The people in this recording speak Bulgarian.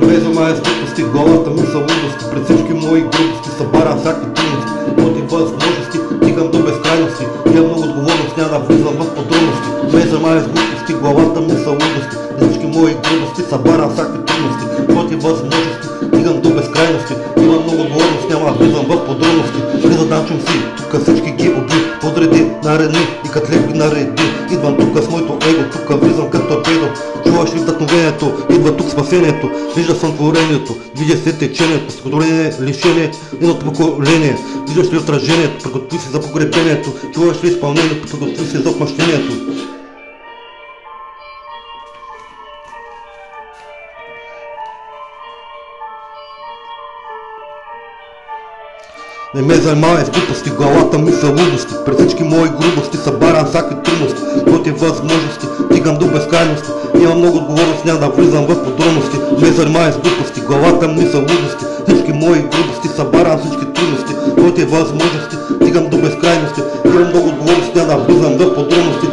Не ме замая с глупости, главата ми са лудости. Пред всички мои грубости събарям всякакви трудности, моти възможности, стигам до безкрайности. Имам много отговорност, няма да влизам в подробности. Не ме замая с глупости, главата ми са лудости. Пред всички мои грубости събарям всякакви трудности, моти възможности, стигам до безкрайности. Имам много отговорност, няма да влизам в подробности. Призадачам си, тука всички ги уби, подреди, наредни и катлет ги нареди. Идвам тука с моето его, тука влизам като торпедо. Чуваш ли вдъхновението, идва тук спасението. Вижда съм творението, видя се течението, скорение, лишение, едното поколение. Виждаш ли отражението, приготви се за погребението. Чуваш ли изпълнението, приготви се за отмъщението. Не ме занимавай с глупости, главата ми са лудости. Пред всички мои грубости събарям всякакви трудности, моти възможности, стигам до безкрайности. Имам много отговорност, няма да влизам в подробности. Не ме занимавай с глупости, главата ми са лудости. Всички мои грубости събарям всички трудности, моти възможности, стигам до безкрайности. Имам много отговорност, няма да влизам в подробности.